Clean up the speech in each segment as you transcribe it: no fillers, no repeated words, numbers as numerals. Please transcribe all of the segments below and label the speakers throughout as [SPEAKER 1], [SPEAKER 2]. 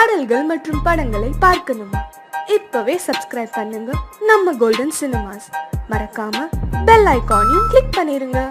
[SPEAKER 1] பாடல்கள் மற்றும் படங்களை பார்க்கணுமா? இப்பவே சப்ஸ்கிரைப் பண்ணுங்க நம்ம கோல்டன் சினிமாஸ். மறக்காம பெல் ஐகானையும் கிளிக் பண்ணிருங்க.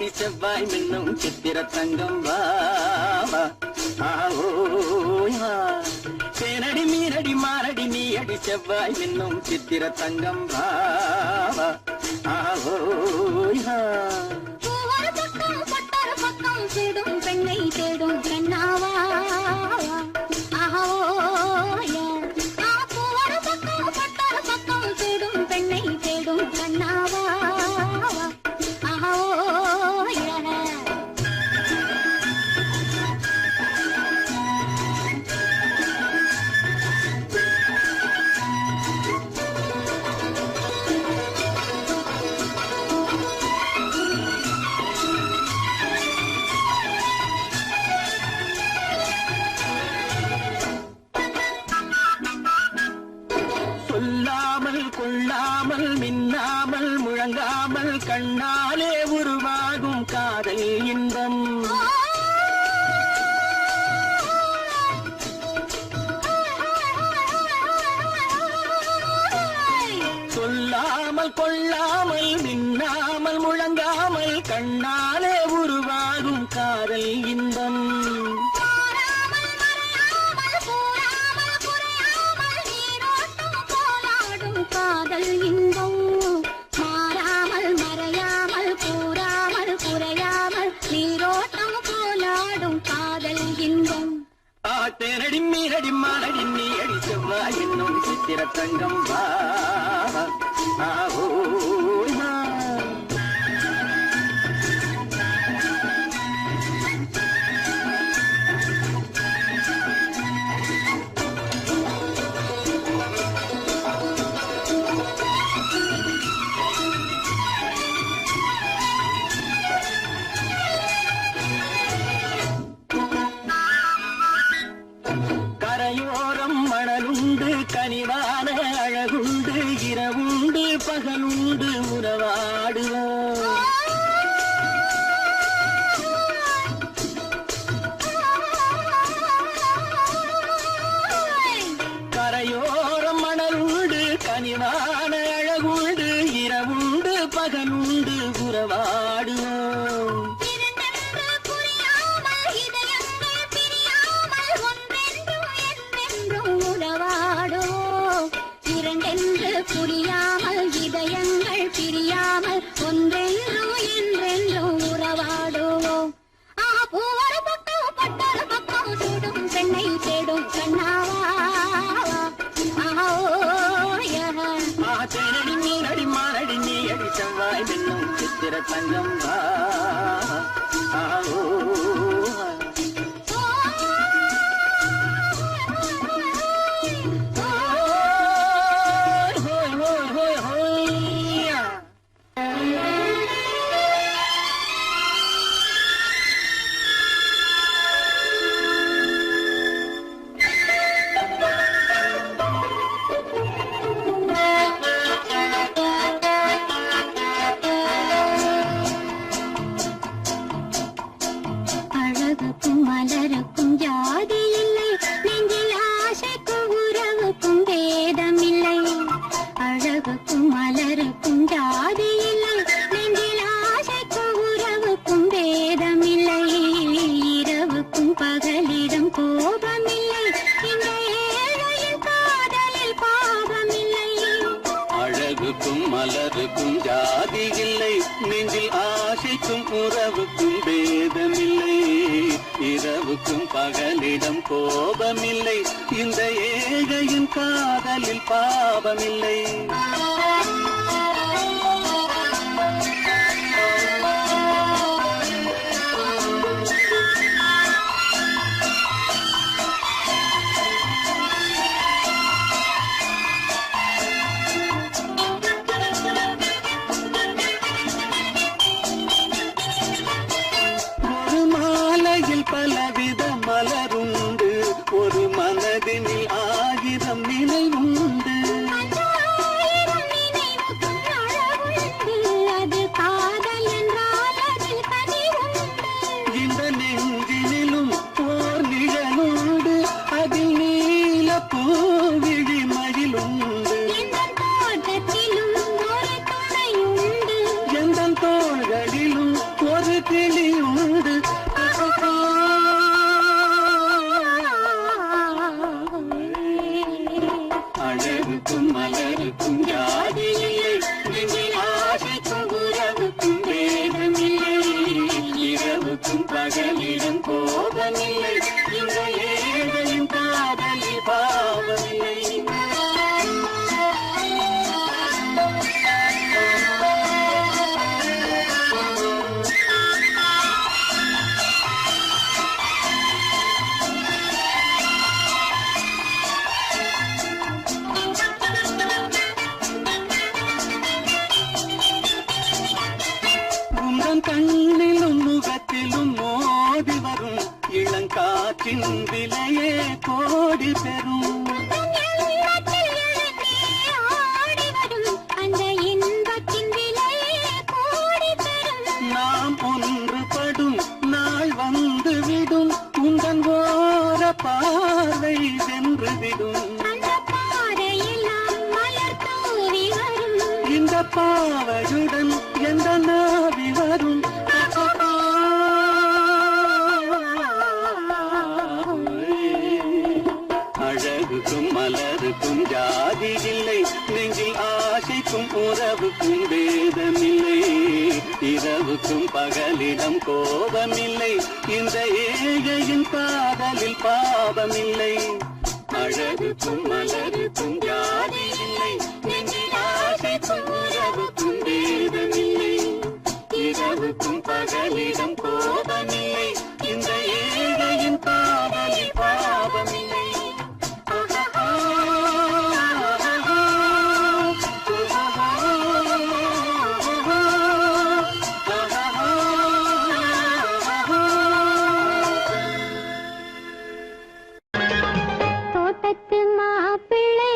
[SPEAKER 2] அடி செவ்வாய் மின்னும் சித்திர தங்கம் வாவா ஆவோயா தேனடி மீனடி மாரடி நீ அடி செவ்வாய் மின்னும் சித்திர தங்கம் வாவா ஆவோயா
[SPEAKER 3] தேடும் பெண்ணை தேடும் கண்ணாவா பக்கம் தேடும் பெண்ணை தேடும் கண்ணாவா
[SPEAKER 2] கொள்ளாமல் மின்னாமல் முழங்காமல் கண்ணாலே உருவாகும் காதல் இன்பம் சொல்லாமல் கொள்ளாமல் மின்னாமல் முழங்காமல் கண்ணாலே உருவாகும் காதல் இன்பம்
[SPEAKER 3] காதல் இன்பம் மாறாமல் மறையாமல் கூறாமல் குறையாமல் நீரோட்டம் போலாடும் காதல் இன்பம்
[SPEAKER 2] தேனடி மீனடி மானடி நீ அடி செவ்வாய் என்னும் சித்திர தங்கம் வாவோயா கரையோரம் மணலுண்டு கனிவான அழகுண்டு இரவுண்டு பகலுண்டு உறவாடுவோம் கரையோரம் மணலுண்டு கனிவான அழகுண்டு இரவுண்டு பகலுண்டு உறவாடுவோம்
[SPEAKER 3] இரண்டென்று புரியாமல் இதயங்கள் பிரியாமல் ஒன்றென்றும் என்றென்றும் உறவாடுவோம் பூவொரு பக்கம் பட்டொரு பக்கம் சூடும் பெண்ணை தேடும் கண்ணாவா
[SPEAKER 2] தேனடி மீனடி மானடி நீ அடி செவ்வாய் மின்னும் சித்திர தங்கம்
[SPEAKER 3] அழகுக்கும் மலருக்கும் ஜாதி இல்லை நெஞ்சில் ஆசைக்கும் உறவுக்கும் பேதமில்லை அழகுக்கும் மலருக்கும் ஜாதி இல்லை நெஞ்சில் ஆசைக்கும் உறவுக்கும் பேதமில்லை இரவுக்கும் பகலிடம் கோபமில்லை இந்த ஏழையின் காதலில் பாவமில்லை
[SPEAKER 2] அழகுக்கும் மலருக்கும் ஜாதி இல்லை நெஞ்சில் ஆசைக்கும் உறவுக்கும் பேதமில்லை இரவுக்கும் பகலிடம் கோபமில்லை இந்த ஏழையின் காதலில் பாவமில்லை பலவித மலருண்டு ஒரு மனதினில் ஆயிரம் நினைவுண்டு
[SPEAKER 3] அது காதல் என்றால் அதில் கனிவுண்டு
[SPEAKER 2] இந்த நெஞ்சினிலும் ஓர் நிழலுண்டு அதில் நீல பூவிழி மகிழுண்டு
[SPEAKER 3] எந்தன் தோட்டத்திலும் ஒரு துணையுண்டு
[SPEAKER 2] எந்தன் தோள்களிலும் ஒரு அழகுக்கும் மலருக்கும் ஜாதி இல்லை, நெஞ்சில் ஆசைக்கும் உறவுக்கும் வேதமில்லை, இரவுக்கும் பகலிடம் கோபமில்லை, இந்த ஏழையும் காதலில் பாவமில்லை. கண்ணிலும் முகத்திலும் மோதி வரும் இளங்காற்றின் விலையே கோடி பெறும். நாம் ஒன்றுபடும் நாள் வந்துவிடும், உங்கள் ஓர பார்வை வென்றுவிடும். இந்த பாவையுடன் எந்த நாவி வரும். அழகுக்கும் மலருக்கும் ஜாதி இல்லை, நெஞ்சில் ஆசைக்கும் உறவுக்கும் வேதமில்லை, இரவுக்கும் பகலிடம் கோபமில்லை, இந்த ஏழையின் காதலில் பாவமில்லை. அழகுக்கும் மலருக்கும் ஜாதி இல்லை, நெஞ்சில் ஆசைக்கும் உறவுக்கும் வேதமில்லை, இரவுக்கும் பகலிடம் கோபமில்லை, இந்த ஏழையின் காதலில் பாவமில்லை.
[SPEAKER 3] தோட்டத்து மாப்பிள்ளை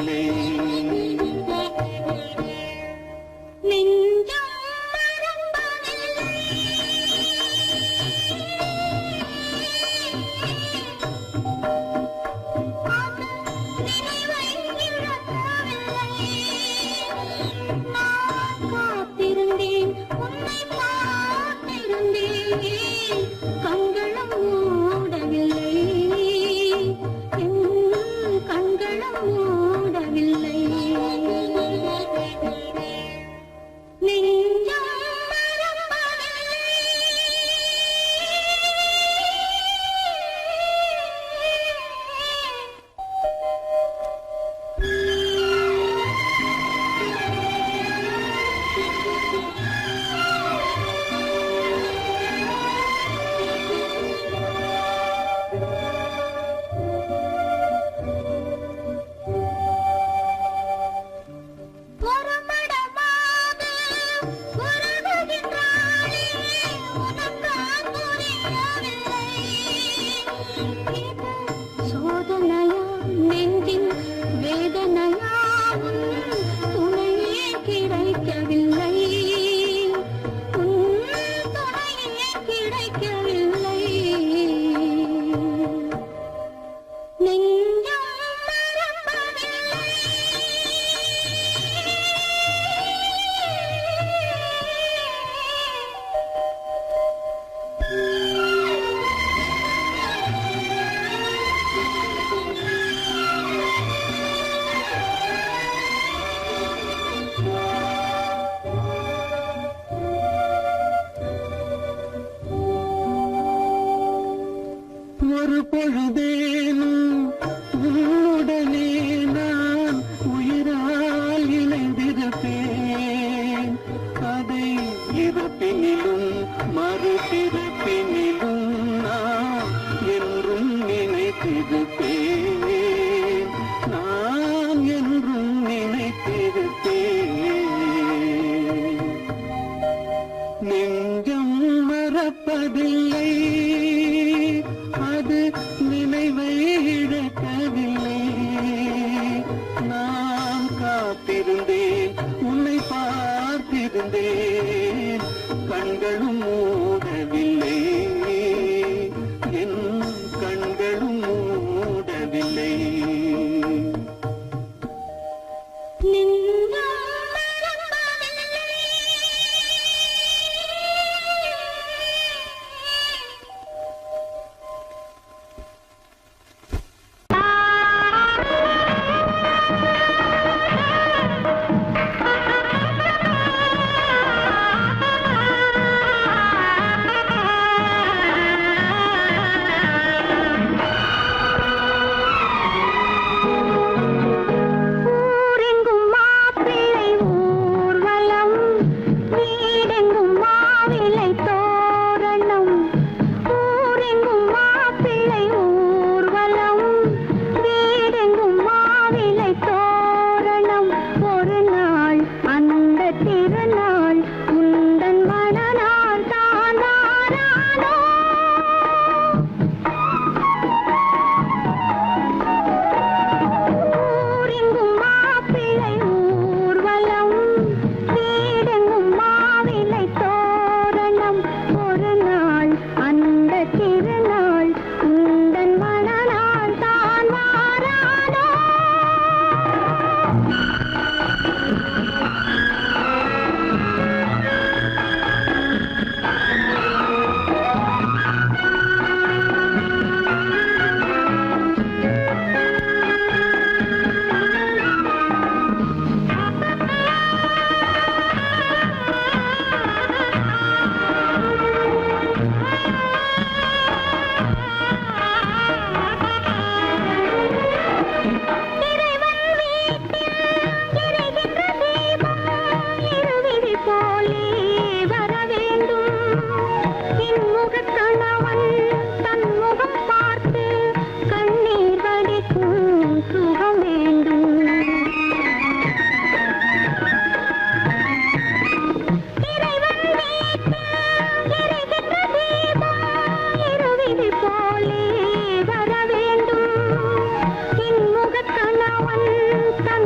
[SPEAKER 2] மறக்கவில்லை.
[SPEAKER 3] நெஞ்சம் மறப்பதில்லை. அது நினைவை இழக்கவில்லை. நான் காத்திருந்தேன், உன்னை பார்த்திருந்தேன், கண்களும் மூடவில்லை, என் கண்களும் மூடவில்லை.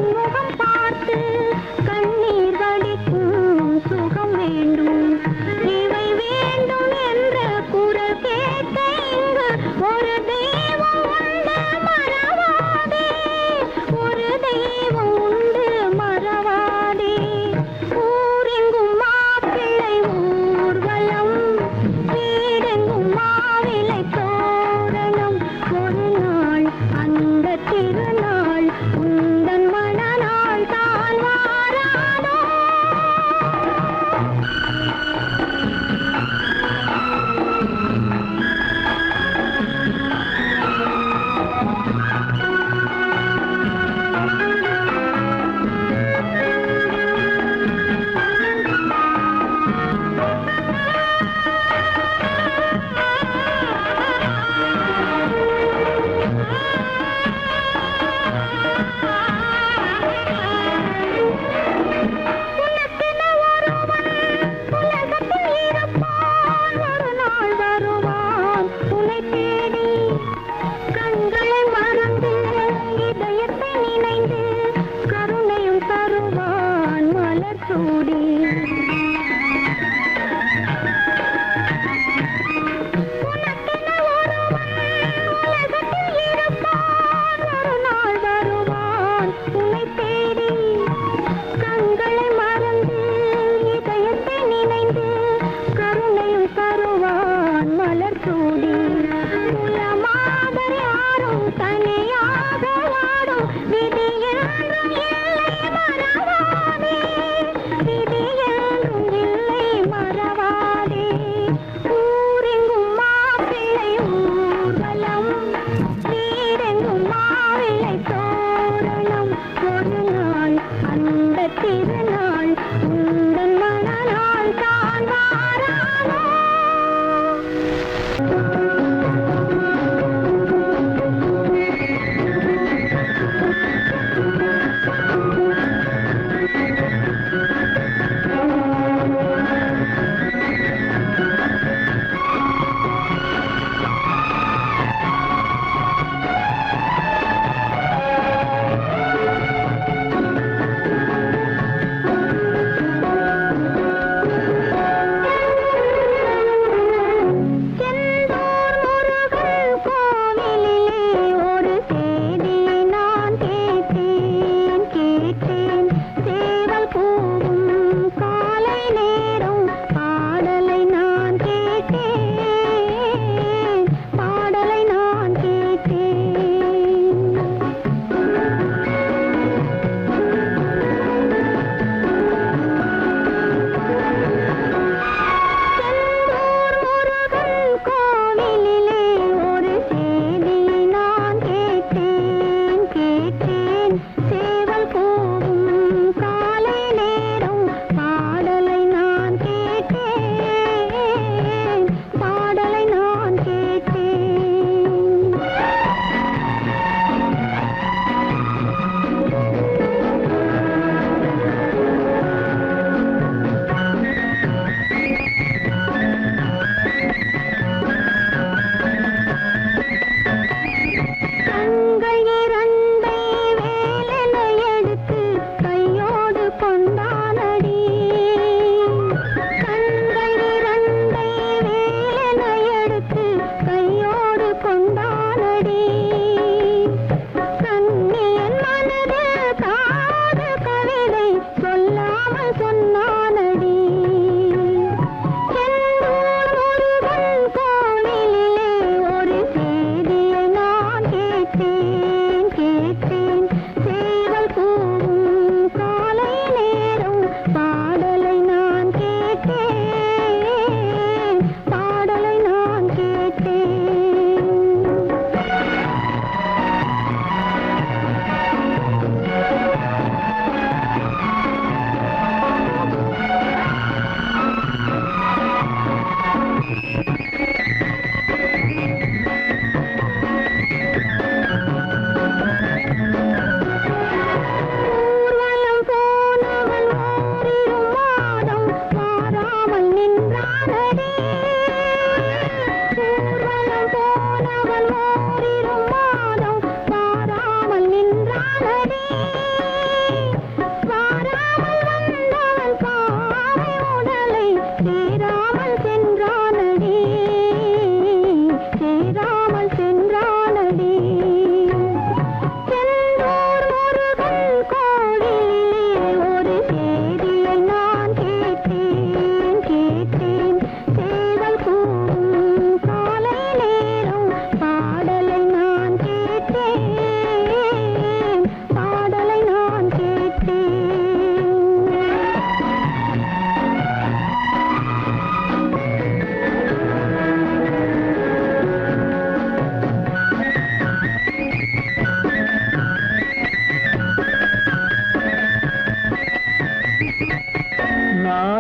[SPEAKER 3] உன்முகம் பார்த்து கண்ணீர் வடிக்கும் சுகம் வேண்டும். இவை வேண்டும் என்ற குரல் கேட்க இங்கு ஒரு தெய்வம் உண்டு மறவாதே, ஒரு தெய்வம் உண்டு மறவாதே. ஊரெங்கும் மாப்பிள்ளை ஊர்வலம், வீடெங்கும் மாவிலை தோரணம். ஒரு நாள் அந்த திருநாள் உந்தன் மணநாள்.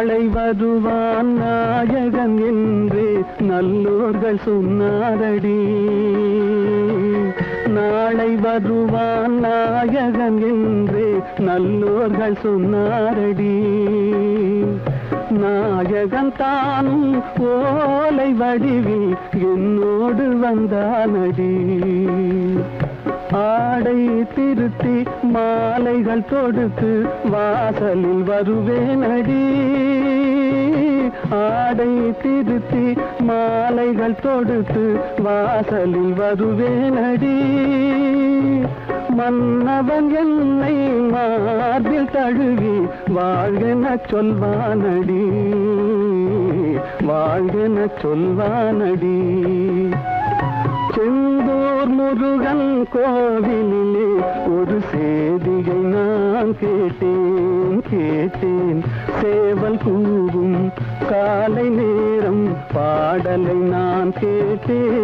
[SPEAKER 4] நாளை வருவான் நாயகன் என்று நல்லோர்கள் சொன்னாரடி. நாளை வருவான் நாயகன் என்று நல்லோர்கள் சொன்னாரடி. நாயகன் தானும் ஓலை வடிவில் என்னோடு வந்தானடி. ஆடை திருத்தி மாலைகள் தொடுத்து வாசலில் வருவேனடி. ஆடை திருத்தி மாலைகள் தொடுத்து வாசலில் வருவேனடி. மன்னவன் என்னை மார்பில் தழுவி வாழ்கென சொல்வானடி. வாழ்கென சொல்வானடி. செந்தூர் முருகன் கோவிலிலே ஒரு சேதியை நான் கேட்டேன். சேவல் கூவும் காலை நேரம் பாடலை நான் கேட்டேன்.